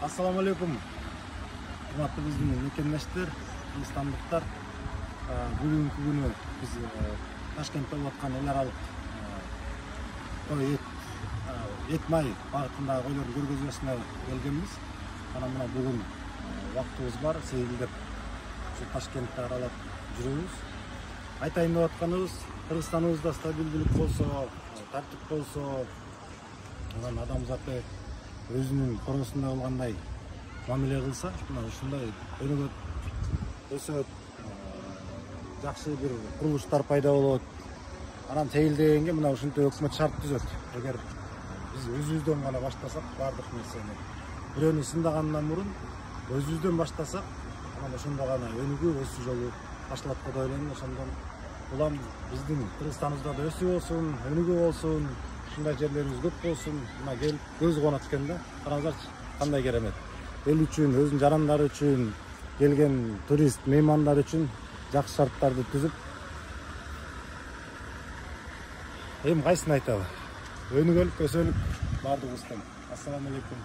Assalamu alaikum. Урматтуу биздин мекемдештер, кыргызстандыктар. Бүгүнкү күнү биз Ташкентте болуп аткан эл аралык эт май багытындагы койлордун көргөзмөсүнө келгенбиз. Мына бүгүн убактыбыз бар, сейилдеп ушу Ташкентти аралап жүрөбүз. Айтайын деп атканыбыз, Кыргызстаныбызда стабилдүүлүк болсо, тартип болсо, адамзаты өзүнүн коросунда болгондой мамиле кылса, мына ушундай өнүгөт, өсөт, жакшы бир курулуштар пайда болот. Анан сейилдегенге мына ушинтип өкмөт шарт түзөт. Эгер биз өзүбүздөн гана баштасак, бардык нерсени бирөөнү сындагандан мурун өзүбүздөн баштасак, анан ошондо гана өнүгүү өсүү жолу ачылат деп ойлойм. Ошондон улам биздин Кыргызстаныбызда да өсүү болсун, өнүгүү болсун, ушундай жерлерибиз көп болсун. Мына келип көз кубанат экен да. Караңыздарчы, кандай керемет. Эл үчүн, өзүнүн жарандары үчүн, келген турист, меймандар үчүн жакшы шарттарды түзүп, эми кайсысын айталы? Өнүгөлүк, өсөлүк бардыгыбыз тең. Ассаламу алейкум.